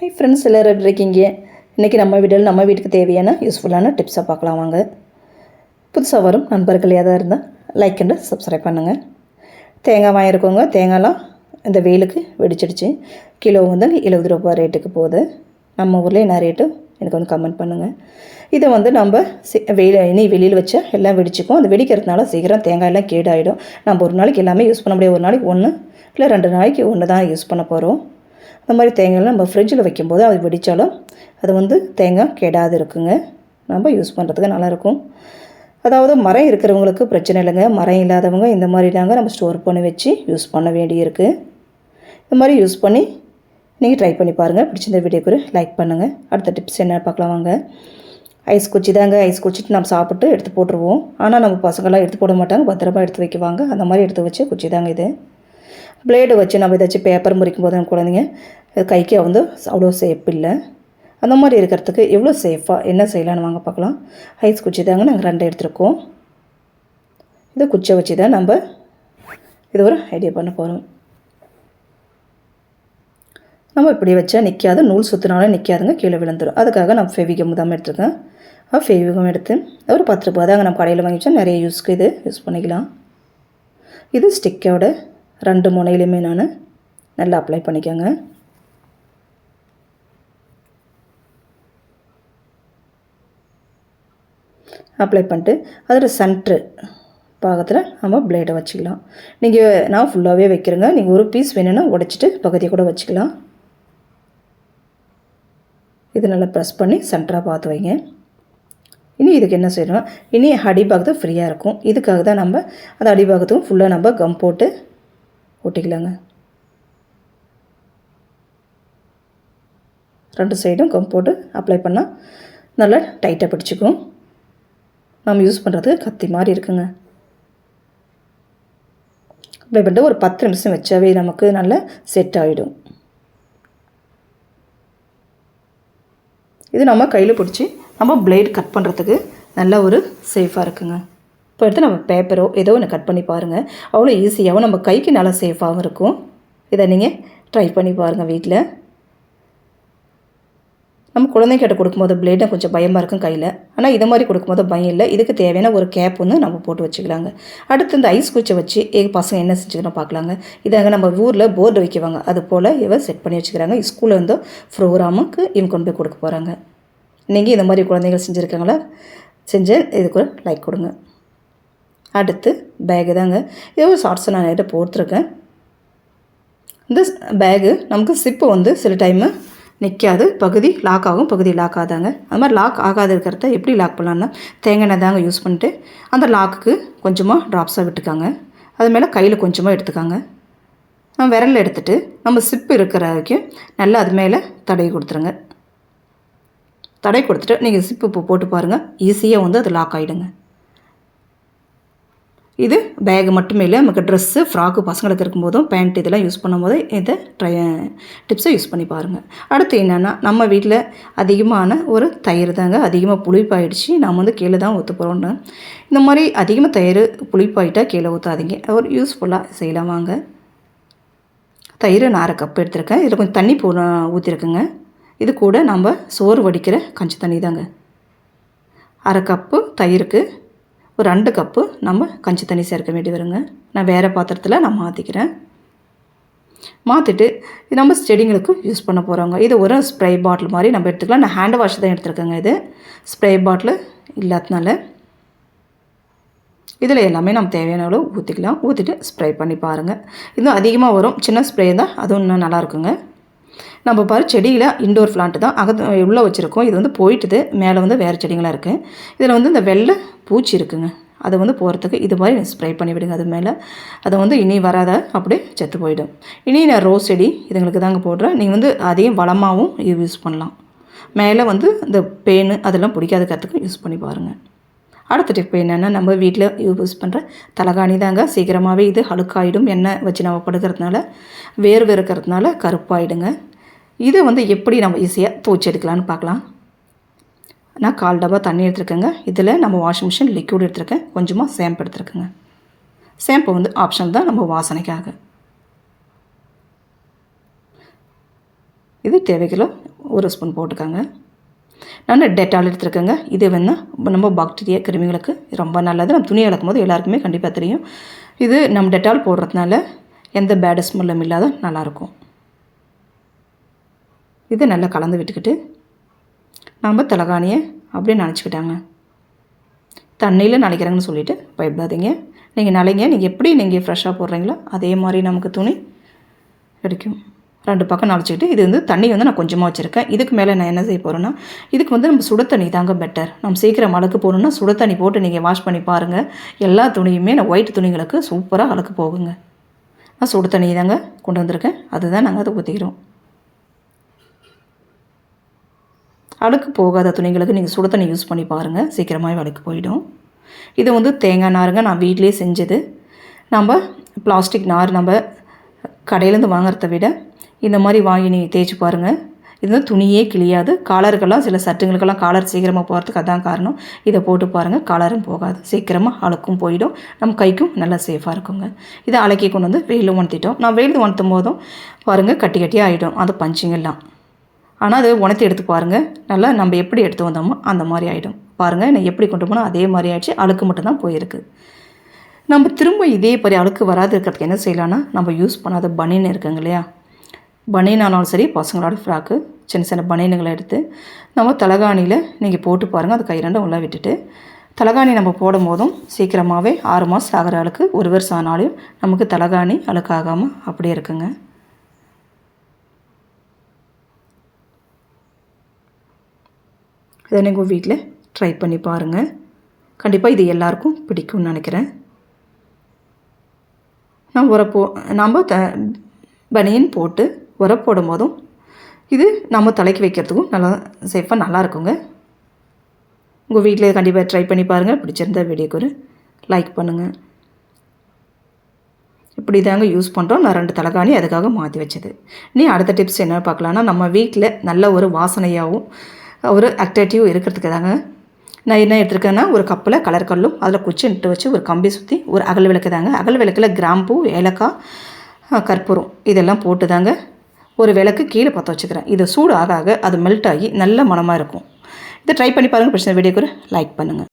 Hi friends, எல்லோரும் எப்படி இருக்கீங்க? இன்றைக்கி நம்ம வீடியோவில் நம்ம வீட்டுக்கு தேவையான யூஸ்ஃபுல்லான டிப்ஸை பார்க்கலாம் வாங்க. புதுசாக வரும் நண்பர்கள் ஏதாவது இருந்தால் லைக் அண்டு சப்ஸ்கிரைப் பண்ணுங்கள். தேங்காய் வாங்கியிருக்கோங்க. தேங்காய்லாம் இந்த வெயிலுக்கு வெடிச்சிடுச்சு. கிலோ வந்து 70 ரூபா ரேட்டுக்கு போகுது. நம்ம ஊரில் என்ன ரேட்டு எனக்கு வந்து கமெண்ட் பண்ணுங்கள். இதை வந்து நம்ம இனி வெளியில் வச்சா எல்லாம் வெடிச்சிக்கும். அது வெடிக்கிறதுனால சீக்கிரம் தேங்காயெல்லாம் கேடாயிடும். நம்ம ஒரு நாளைக்கு எல்லாமே யூஸ் பண்ண முடியாது. ஒரு நாளைக்கு 1 இல்லை 2 நாளைக்கு 1 தான் யூஸ் பண்ண போகிறோம். அந்த மாதிரி தேங்காயெல்லாம் நம்ம ஃப்ரிட்ஜில் வைக்கும்போது அது வெடித்தாலும் அது வந்து தேங்காய் கெடாது இருக்குங்க. நம்ம யூஸ் பண்ணுறதுக்கு நல்லாயிருக்கும். அதாவது மரம் இருக்கிறவங்களுக்கு பிரச்சனை இல்லைங்க. மரம் இல்லாதவங்க இந்த மாதிரி தாங்க நம்ம ஸ்டோர் பண்ணி வச்சு யூஸ் பண்ண வேண்டியிருக்கு. இந்த மாதிரி யூஸ் பண்ணி நீங்கள் ட்ரை பண்ணி பாருங்கள். பிடிச்சிருந்த வீடியோக்கு லைக் பண்ணுங்கள். அடுத்த டிப்ஸ் என்ன பார்க்கலாம் வாங்க. ஐஸ் குச்சி தாங்க. ஐஸ் குச்சிட்டு நம்ம சாப்பிட்டு எடுத்து போட்டுருவோம். ஆனால் நம்ம பசங்களாம் எடுத்து போட மாட்டாங்க. பத்திரமா எடுத்து வைக்குவாங்க. அந்த மாதிரி எடுத்து வச்சு குச்சி தாங்க இது. பிளேடு வச்சு நம்ம ஏதாச்சும் பேப்பர் முறிக்கும் போது குழந்தைங்க கைக்கு வந்து அவ்வளோ சேஃப் இல்லை. அந்த மாதிரி இருக்கிறதுக்கு எவ்வளோ சேஃபாக என்ன செய்யலான்னு வாங்க பார்க்கலாம். ஐஸ் குச்சி தாங்க நாங்கள் 2 எடுத்துருக்கோம். இது குச்சை வச்சு தான் நம்ம இது ஒரு ஐடியா பண்ண போகிறோம். நம்ம இப்படி வச்சா நிற்காது. நூல் சுற்றினாலும் நிற்காதுங்க, கீழே விழுந்துடும். அதுக்காக நான் ஃபெவிகம் தான் எடுத்துருக்கேன். ஃபெவிகம் எடுத்து ஒரு 10 ரூபா தாங்க நம்ம கடையில் வாங்கி வச்சா நிறைய யூஸ்க்கு இது யூஸ் பண்ணிக்கலாம். இது ஸ்டிக்கோட 2 முனையிலுமே நான் நல்லா அப்ளை பண்ணிக்கோங்க. அப்ளை பண்ணிட்டு அதில் சென்ட்ரு பாகத்தில் நம்ம பிளேடை வச்சுக்கலாம். நான் ஃபுல்லாகவே வைக்கிறேங்க. நீங்கள் ஒரு பீஸ் வேணும்னா உடைச்சிட்டு பகுதியை கூட வச்சுக்கலாம். இது நல்லா ப்ரெஸ் பண்ணி சென்டராக பார்த்து வைங்க. இனி இதுக்கு என்ன செய்யணும், இனி அடிபாகத்தை ஃப்ரீயாக இருக்கும். இதுக்காக தான் நம்ம அந்த அடிபாகத்துக்கும் ஃபுல்லாக நம்ம கம் போட்டு ஒட்டிக்கலாங்க. 2 சைடும் கம் போட்டு அப்ளை பண்ணால் நல்லா டைட்டாக பிடிச்சிக்கும். நம்ம யூஸ் பண்ணுறதுக்கு கத்தி மாதிரி இருக்குங்க. அப்ளை பண்ணிட்டு ஒரு 10 நிமிஷம் வச்சாவே நமக்கு நல்லா செட் ஆகிடும். இது நம்ம கையில் பிடிச்சி நம்ம பிளேட் கட் பண்ணுறதுக்கு நல்ல ஒரு சேஃபாக இருக்குங்க. இப்போ எடுத்து நம்ம பேப்பரோ ஏதோ ஒன்று கட் பண்ணி பாருங்கள். அவ்வளோ ஈஸியாகவும் நம்ம கைக்கு நல்லா சேஃபாகவும் இருக்கும். இதை நீங்கள் ட்ரை பண்ணி பாருங்கள் வீட்டில். நம்ம குழந்தைங்கிட்ட கொடுக்கும்போது பிளேடை கொஞ்சம் பயமாக இருக்கும் கையில். ஆனால் இதை மாதிரி கொடுக்கும்போது பயம் இல்லை. இதுக்கு தேவையான ஒரு கேப் வந்து நம்ம போட்டு வச்சுக்கலாங்க. அடுத்து இந்த ஐஸ் குச்சை வச்சு பசங்க என்ன செஞ்சுக்கணும் பார்க்கலாங்க. இதாங்க நம்ம ஊரில் போர்டு வைக்குவாங்க. அது போல் செட் பண்ணி வச்சுக்கிறாங்க. ஸ்கூலில் வந்து ப்ரோக்ராமுக்கு இவங்க கொண்டு போய் கொடுக்க போகிறாங்க. நீங்கள் இந்த மாதிரி குழந்தைகள் செஞ்சுருக்காங்களா? செஞ்சு இதுக்கு லைக் கொடுங்க. அடுத்து பேகு தாங்க. இது ஒரு ஷார்ட்ஸை நான் என்கிட்ட போட்டிருக்கேன். இந்த பேகு நமக்கு சிப்பு வந்து சில டைமு நிற்காது. பகுதி லாக் ஆகும், பகுதி லாக் ஆகாதாங்க. அது மாதிரி லாக் ஆகாது இருக்கிறத எப்படி லாக் பண்ணலான்னா தேங்காய் எண்ணெய் தாங்க யூஸ் பண்ணிட்டு அந்த லாக்குக்கு கொஞ்சமாக ட்ராப்ஸாக விட்டுக்காங்க. அது மேலே கையில் கொஞ்சமாக எடுத்துக்காங்க. விரலில் எடுத்துகிட்டு நம்ம சிப்பு இருக்கிற வரைக்கும் நல்லா அது மேலே தடவி கொடுத்துருங்க. தடவி கொடுத்துட்டு நீங்கள் சிப்பு இப்போ போட்டு பாருங்கள். ஈஸியாக வந்து அது லாக் ஆகிடுங்க. இது பேகு மட்டுமே இல்லை, நமக்கு ட்ரெஸ்ஸு ஃப்ராக்கு பசங்களுக்கு இருக்கும்போதும் பேண்ட் இதெல்லாம் யூஸ் பண்ணும்போது இதை டிப்ஸை யூஸ் பண்ணி பாருங்கள். அடுத்து என்னென்னா நம்ம வீட்டில் அதிகமான ஒரு தயிர் தாங்க. அதிகமாக புளிப்பாயிடுச்சு. நாம் வந்து கீழே தான் ஊற்ற போகிறோன்னு. இந்த மாதிரி அதிகமாக தயிர் புளிப்பாயிட்டால் கீழே ஊற்றாதீங்க. ஒரு யூஸ்ஃபுல்லாக செய்யலாம் வாங்க. தயிர் நான் 1/2 கப் எடுத்துருக்கேன். இதில் கொஞ்சம் தண்ணி ஊற்றிருக்குங்க. இது கூட நம்ம சோறு வடிக்கிற கஞ்சி தண்ணி தாங்க. 1/2 கப்பு தயிருக்கு ஒரு 2 கப்பு நம்ம கஞ்சி தண்ணி சேர்க்க வேண்டி வருங்க. நான் வேறு பாத்திரத்தில் நான் மாற்றிக்கிறேன். மாற்றிட்டு நம்ம செடிங்களுக்கு யூஸ் பண்ண போகிறோங்க. இது ஒரு ஸ்ப்ரே பாட்டில் மாதிரி நம்ம எடுத்துக்கலாம். நான் ஹேண்ட் வாஷ் தான் எடுத்துருக்கேங்க. இது ஸ்ப்ரே பாட்டில் இல்லாதனால இதில் எல்லாமே நம்ம தேவையான அளவு ஊற்றிக்கலாம். ஊற்றிட்டு ஸ்ப்ரே பண்ணி பாருங்கள். இன்னும் அதிகமாக வரும். சின்ன ஸ்ப்ரே தான், அதுவும் இன்னும் நல்லாயிருக்குங்க. நம்ம செடியில் இன்டோர் பிளான்ட்டு தான் உள்ளே வச்சுருக்கோம். இது வந்து போயிட்டுது. மேலே வந்து வேறு செடிங்களாக இருக்குது. இதில் வந்து இந்த வெள்ளை பூச்சி இருக்குங்க. அதை வந்து போகிறதுக்கு இது மாதிரி ஸ்ப்ரே பண்ணி விடுங்க. அது மேலே அதை வந்து இனி வராத அப்படியே செத்து போயிடும். இனி நான் ரோஸ் செடி இதுங்களுக்கு தாங்க போடுறேன். நீங்கள் வந்து அதையும் வளமாகவும் யூஸ் பண்ணலாம். மேலே வந்து இந்த பேனு அதெல்லாம் பிடிக்காதுக்கிறதுக்கு யூஸ் பண்ணி பாருங்கள். அடுத்த டிப் என்னென்னா நம்ம வீட்டில் யூஸ் பண்ணுற தலகாணி தாங்க. சீக்கிரமாகவே இது அழுக்காயிடும். எண்ணெய் வச்சு நம்ம படுக்கிறதுனால வேர்வை இருக்கிறதுனால கருப்பாயிடுங்க. இதை வந்து எப்படி நம்ம ஈஸியாக துவைச்சி எடுக்கலான்னு பார்க்கலாம். நான் 1/4 டப்பா தண்ணி எடுத்துருக்கேங்க. இதில் நம்ம வாஷிங் மிஷின் லிக்விட் எடுத்துருக்கேன். கொஞ்சமாக ஷாம்பு எடுத்துருக்கேங்க. ஷாம்பு வந்து ஆப்ஷனல் தான், நம்ம வாசனைக்காக. இது தேவைக்கிலோ 1 ஸ்பூன் போட்டுக்கோங்க. நான் டெட்டால் எடுத்துருக்கேங்க. இது நம்ம பாக்டீரியா கிருமிகளுக்கு ரொம்ப நல்லது. நம்ம துணி அலக்கும் போது எல்லாருக்குமே கண்டிப்பாக தெரியும். இது நம்ம டெட்டால் போடுறதுனால எந்த பேட் ஸ்மெல்லும் இல்லாத நல்லாயிருக்கும். இதை நல்லா கலந்து விட்டுக்கிட்டு நம்ம தலகாணியை அப்படியே நனைச்சிக்கிட்டாங்க. தண்ணியில் நனைக்கிறேங்கன்னு சொல்லிவிட்டு பயப்படாதீங்க. நீங்கள் நனைங்க. நீங்கள் எப்படி நீங்கள் ஃப்ரெஷ்ஷாக போடுறீங்களோ அதே மாதிரி நமக்கு துணி கிடைக்கும். 2 பக்கம் நனைச்சிக்கிட்டு இது தண்ணி நான் கொஞ்சமாக வச்சுருக்கேன். இதுக்கு மேலே நான் என்ன செய்ய போகிறேன்னா, இதுக்கு நம்ம சுட தண்ணி தாங்க பெட்டர். நம்ம சீக்கிரம் அழுக்கு போகணுன்னா சுட தண்ணி போட்டு நீங்கள் வாஷ் பண்ணி பாருங்கள். எல்லா துணியுமே நான் ஒயிட் துணிகளுக்கு சூப்பராக அழுக்கு போகுங்க. நான் சுட தண்ணி தாங்க கொண்டு வந்திருக்கேன். அதுதான் நாங்கள் அதை ஊற்றிக்கிறோம். அழுக்கு போகாத துணிகளுக்கு நீங்கள் சுட தண்ணி யூஸ் பண்ணி பாருங்கள். சீக்கிரமாகவே அழுக்கு போயிடும். இது தேங்காய் நாருங்க. நான் வீட்டிலே செஞ்சது. நம்ம பிளாஸ்டிக் நார் நம்ம கடையிலேருந்து வாங்குறத விட இந்த மாதிரி வாங்கி நீங்கள் தேய்ச்சி பாருங்கள். இது துணியே கிழியாது. காலருக்கெல்லாம் சில சட்டுங்களுக்கெல்லாம் காலர் சீக்கிரமாக போகிறதுக்கு அதான் காரணம். இதை போட்டு பாருங்கள். காலரும் போகாது. சீக்கிரமாக அழுக்கும் போயிடும். நம்ம கைக்கும் நல்லா சேஃபாக இருக்குங்க. இதை அலக்கி கொண்டு வெயிலில் உணர்த்திட்டோம். நான் வெயிலில் உணர்த்தும் போதும் பாருங்கள் கட்டி கட்டியாக ஆகிடும் அது பஞ்சிங்கெல்லாம். ஆனால் அது உணர்த்தி எடுத்து பாருங்கள். நல்லா நம்ம எப்படி எடுத்து வந்தோமோ அந்த மாதிரி ஆகிடும். பாருங்கள் நான் எப்படி கொண்டு போனால் அதே மாதிரி ஆகிடுச்சு. அழுக்கு மட்டும்தான் போயிருக்கு. நம்ம திரும்ப இதே மாதிரி அழுக்கு வராது இருக்கிறதுக்கு என்ன செய்யலான்னா, நம்ம யூஸ் பண்ணாத பனியன் இருக்குங்க இல்லையா, பனியன் ஆனாலும் சரி பசங்களோட ஃப்ராக்கு சின்ன சின்ன பனியனுங்களை எடுத்து நம்ம தலகாணியில் நீங்கள் போட்டு பாருங்கள். அது கை 2 உள்ளே விட்டுட்டு தலகாணி நம்ம போடும் போதும் சீக்கிரமாகவே 6 மாதம் ஆகிற அழுக்கு 1 வருஷம் ஆனாலும் நமக்கு தலகாணி அழுக்காகாமல் அப்படியே இருக்குங்க. இதை நீங்கள் வீட்டில் ட்ரை பண்ணி பாருங்கள். கண்டிப்பாக இது எல்லாருக்கும் பிடிக்கும்னு நினைக்கிறேன். நம்ம பனியன் போட்டு போடும் போதும் இது நம்ம தலைக்கு வைக்கிறதுக்கும் நல்லா சேஃபாக நல்லா இருக்குங்க. உங்கள் வீட்டில் கண்டிப்பாக ட்ரை பண்ணி பாருங்கள். பிடிச்சிருந்த வீடியோக்கு ஒரு லைக் பண்ணுங்கள். இப்படி தாங்க யூஸ் பண்ணுறோம். நான் 2 தலகாணி அதுக்காக மாற்றி வச்சது. நீ அடுத்த டிப்ஸ் என்ன பார்க்கலான்னா, நம்ம வீட்டில் நல்ல ஒரு வாசனையாகவும் ஒரு அட்ராக்டிவ் இருக்கிறதுக்கு தாங்க நான் என்ன எடுத்துருக்கேன்னா, ஒரு கப்பில் கலர் கல்லும் அதில் குச்சி நட்டு வச்சு ஒரு கம்பி சுற்றி ஒரு அகல் விளக்கு தாங்க. அகல் விளக்கில் கிராம்பூ, ஏலக்காய், கற்பூரம் இதெல்லாம் போட்டு தாங்க ஒரு விளக்கு கீழே பற்ற வச்சுக்கிறேன். இது சூடு ஆக ஆக அது மெல்ட் ஆகி நல்ல மணமாக இருக்கும். இதை ட்ரை பண்ணி பாருங்கள். பிரச்சனை வீடியோக்கு ஒரு லைக் பண்ணுங்கள்.